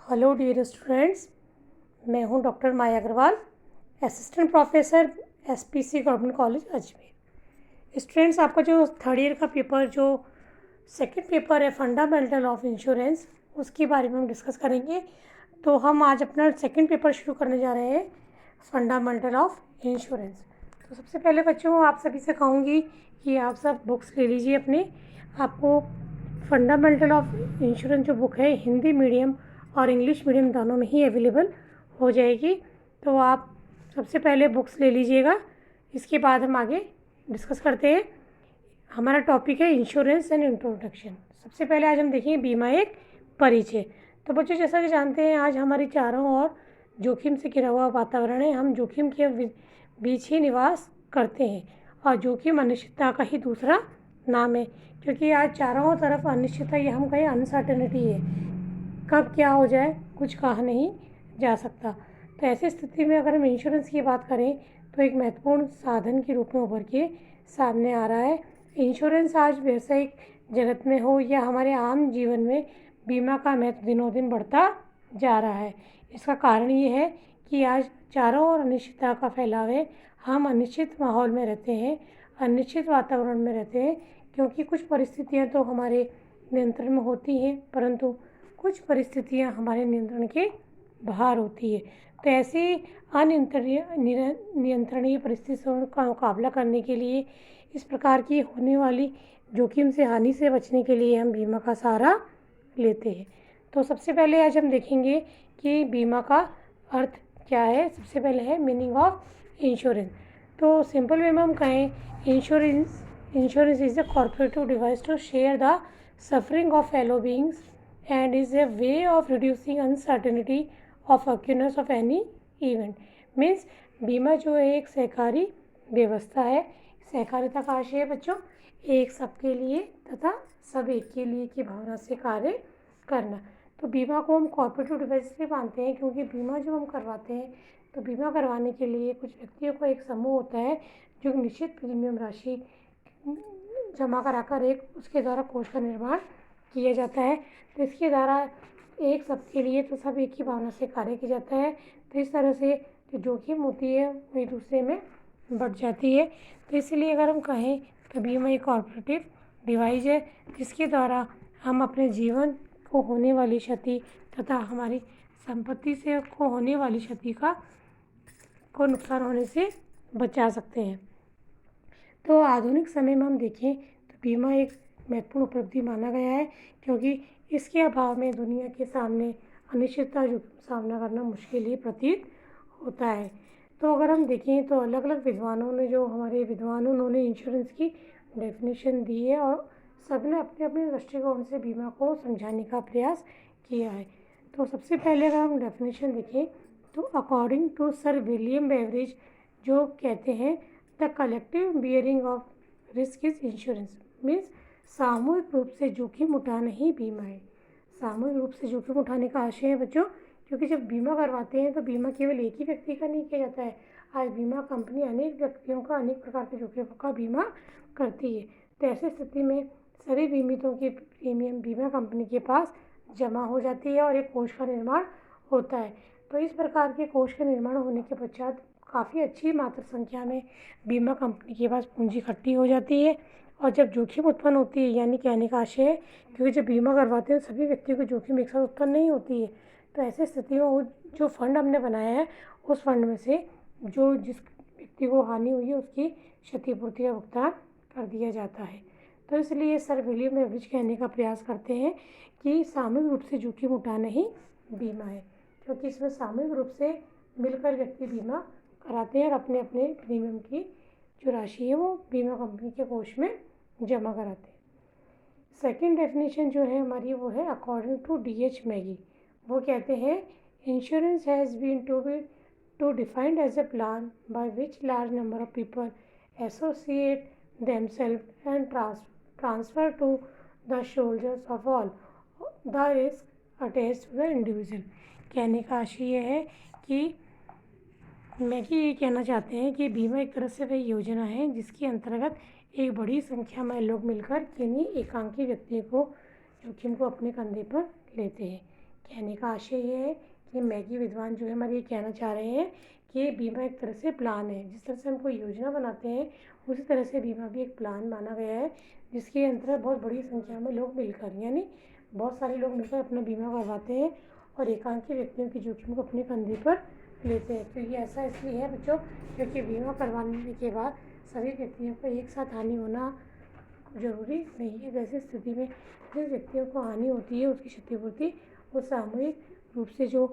Hello dear students, मैं हूं doctor Maya Agrawal, assistant professor SPC government college Ajmer. Students, आपका जो थर्ड ईयर का पेपर जो सेकंड पेपर है फंडामेंटल ऑफ इंश्योरेंस, उसके बारे में हम डिस्कस करेंगे। तो हम आज अपना सेकंड पेपर शुरू करने जा रहे हैं, फंडामेंटल ऑफ इंश्योरेंस। तो सबसे पहले बच्चों, आप सभी से कहूँगी कि आप सब बुक्स ले लीजिए अपने। आपको फंडामेंटल ऑफ इंश्योरेंस जो बुक है हिंदी मीडियम और इंग्लिश मीडियम दोनों में ही अवेलेबल हो जाएगी। तो आप सबसे पहले बुक्स ले लीजिएगा, इसके बाद हम आगे डिस्कस करते हैं। हमारा टॉपिक है इंश्योरेंस एंड इंट्रोडक्शन। सबसे पहले आज हम देखेंगे बीमा एक परिचय। तो बच्चों, जैसा कि जानते हैं, आज हमारी चारों ओर जोखिम से घिरा हुआ वातावरण है। हम जोखिम के बीच ही निवास करते हैं और जोखिम अनिश्चितता का ही दूसरा नाम है, क्योंकि आज चारों तरफ अनिश्चितता, ये हम कहें अनसर्टेनिटी है। कब क्या हो जाए कुछ कहा नहीं जा सकता। तो ऐसी स्थिति में अगर हम इंश्योरेंस की बात करें तो एक महत्वपूर्ण साधन के रूप में उभर के सामने आ रहा है। इंश्योरेंस आज व्यावसायिक जगत में हो या हमारे आम जीवन में, बीमा का महत्व दिनों दिन बढ़ता जा रहा है। इसका कारण ये है कि आज चारों ओर अनिश्चितता का फैलाव है। हम अनिश्चित माहौल में रहते हैं, अनिश्चित वातावरण में रहते हैं, क्योंकि कुछ परिस्थितियाँ तो हमारे नियंत्रण में होती हैं, परंतु कुछ परिस्थितियाँ हमारे नियंत्रण के बाहर होती है। तो ऐसी नियंत्रणीय परिस्थितियों का मुकाबला करने के लिए, इस प्रकार की होने वाली जोखिम से, हानि से बचने के लिए हम बीमा का सहारा लेते हैं। तो सबसे पहले आज हम देखेंगे कि बीमा का अर्थ क्या है। सबसे पहले है मीनिंग ऑफ इंश्योरेंस। तो सिंपल वे में हम कहें, insurance is a cooperative device to share the suffering of fellow beings and is a way of reducing uncertainty of occurrence of any event। Means बीमा जो है एक सहकारी व्यवस्था है। सहकारिता का आशय है बच्चों एक सबके लिए तथा सब एक के लिए की भावना से कार्य करना। तो बीमा को हम कॉर्पोरेटिव डिवाइस से मानते हैं, क्योंकि बीमा जो हम करवाते हैं, तो बीमा करवाने के लिए कुछ व्यक्तियों का एक समूह होता है जो निश्चित प्रीमियम राशि जमा कराकर एक उसके द्वारा कोष का निर्माण किया जाता है। तो इसके द्वारा एक सबके लिए तो सब एक ही भावना से कार्य किया जाता है। तो इस तरह से जो जोखिम होती है वो एक दूसरे में बढ़ जाती है। तो इसलिए अगर हम कहें तो बीमा एक कॉर्पोरेटिव डिवाइस है, जिसके द्वारा हम अपने जीवन को होने वाली क्षति तथा हमारी संपत्ति से को होने वाली क्षति को नुकसान होने से बचा सकते हैं। तो आधुनिक समय में हम देखें तो बीमा एक महत्वपूर्ण उपलब्धि माना गया है, क्योंकि इसके अभाव में दुनिया के सामने अनिश्चितता जो सामना करना मुश्किल ही प्रतीत होता है। तो अगर हम देखें तो अलग अलग विद्वानों ने, जो हमारे विद्वान, उन्होंने इंश्योरेंस की डेफिनेशन दी है और सबने अपने अपने दृष्टिकोण से बीमा को समझाने का प्रयास किया है। तो सबसे पहले अगर हम डेफिनेशन देखें तो according to sir William Beveridge, जो कहते हैं the collective bearing of risk is insurance. Means सामूहिक रूप से जोखिम उठाना ही बीमा है। सामूहिक रूप से जोखिम उठाने का आशय है बच्चों, क्योंकि जब बीमा करवाते हैं तो बीमा केवल एक ही व्यक्ति का नहीं किया जाता है। आज बीमा कंपनी अनेक व्यक्तियों का, अनेक प्रकार के जोखिमों का बीमा करती है। तो ऐसी स्थिति में सभी बीमितों की प्रीमियम बीमा कंपनी के पास जमा हो जाती है और एक कोष का निर्माण होता है। तो इस प्रकार के कोष के निर्माण होने के पश्चात काफ़ी अच्छी मात्रा संख्या में बीमा कंपनी के पास पूंजी इकट्ठी हो जाती है। और जब जोखिम उत्पन्न होती है, यानी कहने का आशय है, क्योंकि जब बीमा करवाते हैं सभी व्यक्तियों को जोखिम एक साथ उत्पन्न नहीं होती है। तो ऐसी स्थिति में वो जो फंड हमने बनाया है, उस फंड में से जो जिस व्यक्ति को हानि हुई है उसकी क्षतिपूर्ति का भुगतान कर दिया जाता है। तो इसलिए सर विलियम बेवरेज कहने का प्रयास करते हैं कि सामूहिक रूप से जोखिम उठाना ही बीमा है, क्योंकि इसमें सामूहिक रूप से मिलकर व्यक्ति बीमा कराते हैं और अपने अपने प्रीमियम की जो राशि है वो बीमा कंपनी के कोष में जमा कराते हैं। सेकंड डेफिनेशन जो है हमारी, वो है अकॉर्डिंग टू DH मैगी। वो कहते हैं insurance has been to defined as a plan by which large number of people associate themselves and transfer to the shoulders of all the risk attached to the individual. कहने का आशय ये है कि Maggi ये कहना चाहते हैं कि बीमा एक तरह से वह योजना है जिसके अंतर्गत एक बड़ी संख्या में लोग मिलकर किन्हीं एकांकी व्यक्ति को जोखिम को अपने कंधे पर लेते हैं। कहने का आशय ये है कि मैगी विद्वान जो है हमारे ये कहना चाह रहे हैं कि बीमा एक तरह से प्लान है। जिस तरह से हम कोई योजना बनाते हैं उसी तरह से बीमा भी एक प्लान माना गया है, जिसके अंतर्गत बहुत बड़ी संख्या में लोग मिलकर यानी बहुत सारे लोग मिलकर अपना बीमा करवाते हैं और एकांकी व्यक्तियों की जोखिम को अपने कंधे पर लेते हैं। तो ये ऐसा इसलिए है बच्चों, क्योंकि बीमा करवाने के बाद सभी व्यक्तियों को एक साथ हानि होना जरूरी नहीं है। वैसे स्थिति में जिन व्यक्तियों को हानि होती है उसकी क्षतिपूर्ति वो सामूहिक रूप से जो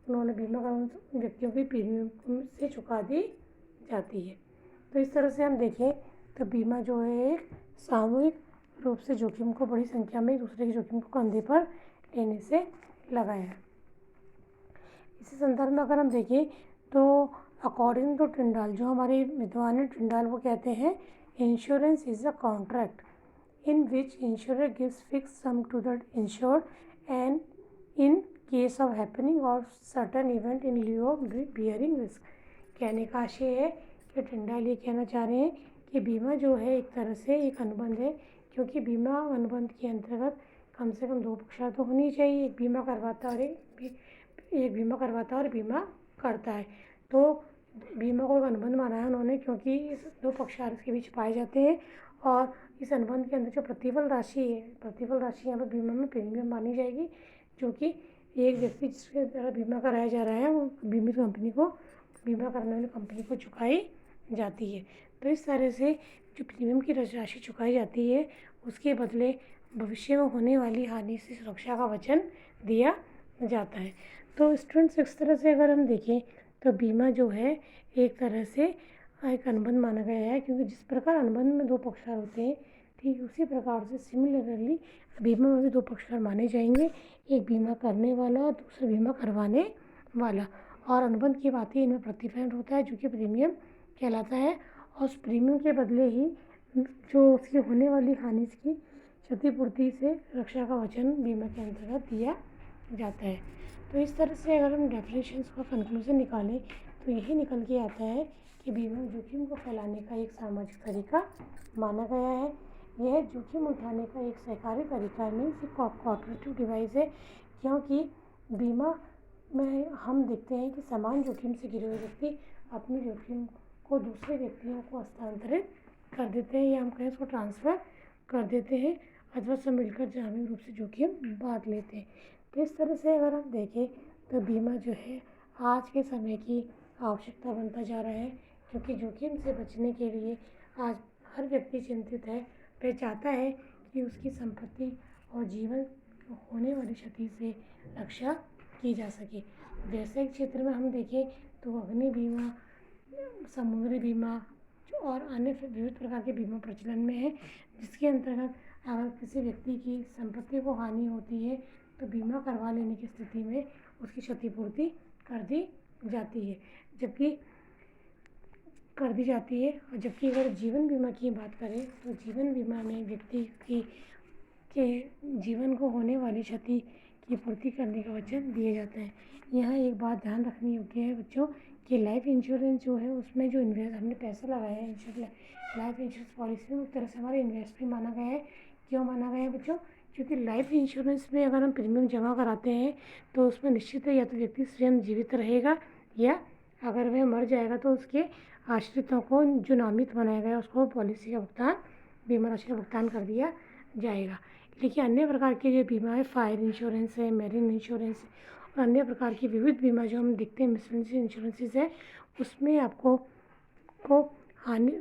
उन्होंने बीमा करा उन व्यक्तियों की प्रीमियम से चुका दी जाती है। तो इस तरह से हम देखें तो बीमा जो है एक सामूहिक रूप से जोखिम को बड़ी संख्या में एक दूसरे के जोखिम को कंधे पर लेने से लगाया है। इसी संदर्भ में अगर हम देखें तो अकॉर्डिंग टू टिंडाल, जो हमारे विद्वान हैं टिंडाल, वो कहते हैं insurance is a contract in which insurer gives fixed sum to the insured and in case of happening or certain event in lieu of bearing risk। कहने का आशय है कि टिंडाल ये कहना चाह रहे हैं कि बीमा जो है एक तरह से एक अनुबंध है, क्योंकि बीमा अनुबंध के अंतर्गत कम से कम दो पक्षकार तो होनी चाहिए, एक बीमा करवाता और एक बीमा करवाता और बीमा करता है। तो बीमा को एक अनुबंध माना है उन्होंने, क्योंकि इस दो पक्षकार इसके बीच पाए जाते हैं और इस अनुबंध के अंदर जो प्रतिफल राशि है, प्रतिफल राशि यहाँ पर बीमा में प्रीमियम मानी जाएगी, जो कि एक व्यक्ति जिसके द्वारा बीमा कराया जा रहा है वो बीमित कंपनी को, बीमा करने वाली कंपनी को चुकाई जाती है। तो इस तरह से जो प्रीमियम की राशि चुकाई जाती है उसके बदले भविष्य में होने वाली हानि से सुरक्षा का वचन दिया जाता है। तो स्टूडेंट्स इस तरह से अगर हम देखें तो बीमा जो है एक तरह से एक अनुबंध माना गया है, क्योंकि जिस प्रकार अनुबंध में दो पक्षकार होते हैं ठीक उसी प्रकार से सिमिलरली बीमा में भी दो पक्षकार माने जाएंगे, एक बीमा करने वाला और दूसरा बीमा करवाने वाला। और अनुबंध की बात ही इनमें प्रतिफल होता है जो कि प्रीमियम कहलाता है, और उस प्रीमियम के बदले ही जो उसकी होने वाली हानि की क्षतिपूर्ति से रक्षा का वचन बीमा के अंतर्गत दिया जाता है। तो इस तरह से अगर हम डेफिनेशंस का कंक्लूजन निकालें तो यही निकल के आता है कि बीमा जोखिम को फैलाने का एक सामाजिक तरीका माना गया है। यह जोखिम उठाने का एक सहकारी तरीका नहीं सिर्फ कोऑपरेटिव डिवाइस है, क्योंकि बीमा में हम देखते हैं कि समान जोखिम से घिरे हुए व्यक्ति अपनी जोखिम को दूसरे व्यक्तियों को हस्तांतरित कर देते हैं या हम कहें उसको ट्रांसफ़र कर देते हैं अथवा सब मिलकर सामूहिक रूप से जोखिम बांट लेते हैं। तो इस तरह से अगर हम देखें तो बीमा जो है आज के समय की आवश्यकता बनता जा रहा है, क्योंकि जोखिम से बचने के लिए आज हर व्यक्ति चिंतित है। वह चाहता है कि उसकी संपत्ति और जीवन होने वाली क्षति से रक्षा की जा सके। व्यवसायिक क्षेत्र में हम देखें तो अग्नि बीमा, समुद्री बीमा और अन्य विविध प्रकार के बीमा प्रचलन में है, जिसके अंतर्गत अगर किसी व्यक्ति की संपत्ति को हानि होती है तो बीमा करवा लेने की स्थिति में उसकी क्षतिपूर्ति कर दी जाती है। जबकि अगर जीवन बीमा की बात करें तो जीवन बीमा में व्यक्ति के जीवन को होने वाली क्षति की पूर्ति करने का वचन दिया जाता है। यहाँ एक बात ध्यान रखनी योग्य है बच्चों कि लाइफ इंश्योरेंस जो है उसमें जो हमने पैसा लगाया है लाइफ इंश्योरेंस पॉलिसी में, उस तरह से हमारा इन्वेस्ट भी माना गया है। क्यों माना गया है बच्चों? क्योंकि लाइफ इंश्योरेंस में अगर हम प्रीमियम जमा कराते हैं तो उसमें निश्चित है या तो व्यक्ति स्वयं जीवित रहेगा या अगर वह मर जाएगा तो उसके आश्रितों को जो नामित बनाया गया उसको पॉलिसी का भुगतान, बीमा राशि का भुगतान कर दिया जाएगा। लेकिन अन्य प्रकार के जो बीमा है, फायर इंश्योरेंस है, मैरीन इंश्योरेंस और अन्य प्रकार की विविध बीमा जो हम देखते हैं मिसलेनियस इंश्योरेंसेस है, उसमें आपको हानि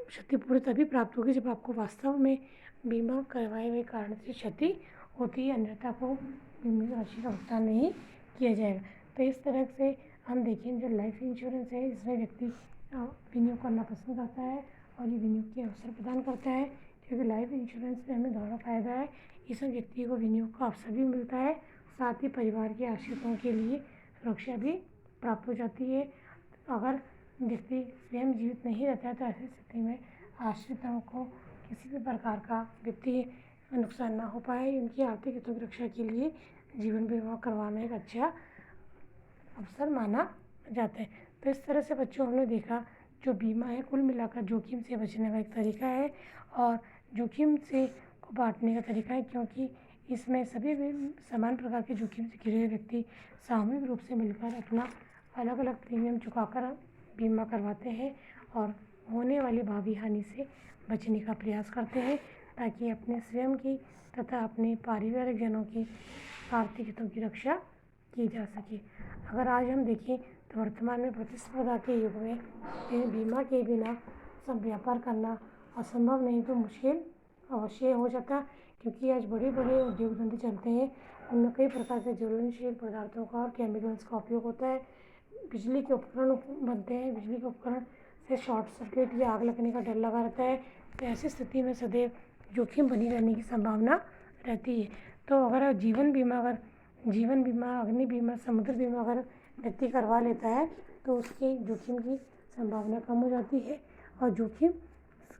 क्षतिपूर्ति तभी प्राप्त होगी जब आपको वास्तव में बीमा करवाए हुए कारण से क्षति होती है, अन्यथा को बीमा राशि का भुगतान नहीं किया जाएगा। तो इस तरह से हम देखें जो लाइफ इंश्योरेंस है इसमें व्यक्ति विनियोग करना पसंद करता है और ये विनियोग के अवसर प्रदान करता है, क्योंकि लाइफ इंश्योरेंस में हमें दोनों फ़ायदा है। इसमें व्यक्ति को विनियोग का अवसर भी मिलता है, साथ ही परिवार के आश्रितों के लिए सुरक्षा भी प्राप्त हो जाती है। अगर व्यक्ति स्वयं जीवित नहीं रहता है तो ऐसी स्थिति में आश्रितों को किसी भी प्रकार का वित्तीय नुकसान ना हो पाए, उनकी आर्थिक हितों की रक्षा के लिए जीवन बीमा करवाना एक अच्छा अवसर माना जाता है। तो इस तरह से बच्चों हमने देखा जो बीमा है कुल मिलाकर जोखिम से बचने का एक तरीका है और जोखिम से को बांटने का तरीका है, क्योंकि इसमें सभी समान प्रकार के जोखिम से घिरे हुए व्यक्ति सामूहिक रूप से मिलकर अपना अलग अलग प्रीमियम चुकाकर बीमा करवाते हैं और होने वाली भावी हानि से बचने का प्रयास करते हैं, ताकि अपने स्वयं की तथा अपने पारिवारिक जनों की आर्थिक हितों की रक्षा की जा सके। अगर आज हम देखें तो वर्तमान में प्रतिस्पर्धा के युग में बीमा के बिना सब व्यापार करना असंभव नहीं तो मुश्किल अवश्य हो जाता, क्योंकि आज बड़े बड़े उद्योग धंधे चलते हैं, उनमें कई प्रकार के ज्वलनशील पदार्थों का और केमिकल्स का उपयोग होता है। बिजली के उपकरण बनते हैं, बिजली के उपकरण से शॉर्ट सर्किट या आग लगने का डर लगा रहता है, तो ऐसी स्थिति में सदैव जोखिम बनी रहने की संभावना रहती है। तो अगर जीवन बीमा, अग्नि बीमा, समुद्र बीमा अगर व्यक्ति करवा लेता है तो उसके जोखिम की संभावना कम हो जाती है, और जोखिम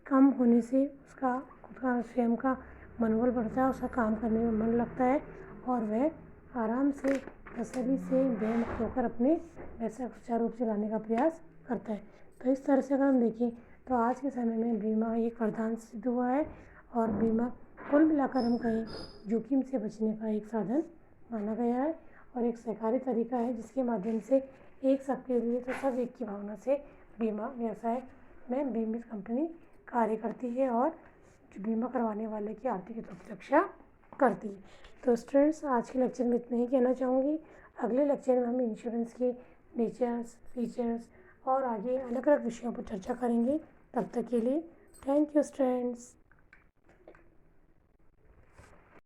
कम होने से उसका खुद का स्वयं का मनोबल बढ़ता है, उसका काम करने में मन लगता है और वह आराम से तसल्ली से बेमुक्त होकर अपने पैसे सुचारू रूप से लाने का प्रयास करता है। तो इस तरह से अगर हम देखें तो आज के समय में बीमा एक वरदान सिद्ध हुआ है, और बीमा कुल मिलाकर हम कहें जोखिम से बचने का एक साधन माना गया है और एक सहकारी तरीका है, जिसके माध्यम से एक सबके लिए तो सब एक की भावना से बीमा व्यवसाय में बीमित कंपनी कार्य करती है और जो बीमा करवाने वाले की आर्थिक हितों की रक्षा करती है। तो स्टूडेंट्स, आज के लेक्चर में इतना ही कहना चाहूँगी। अगले लेक्चर में हम इंश्योरेंस के नेचर्स, फीचर्स और आगे अलग अलग विषयों पर चर्चा करेंगे। तब तक के लिए थैंक यू स्टूडेंट्स।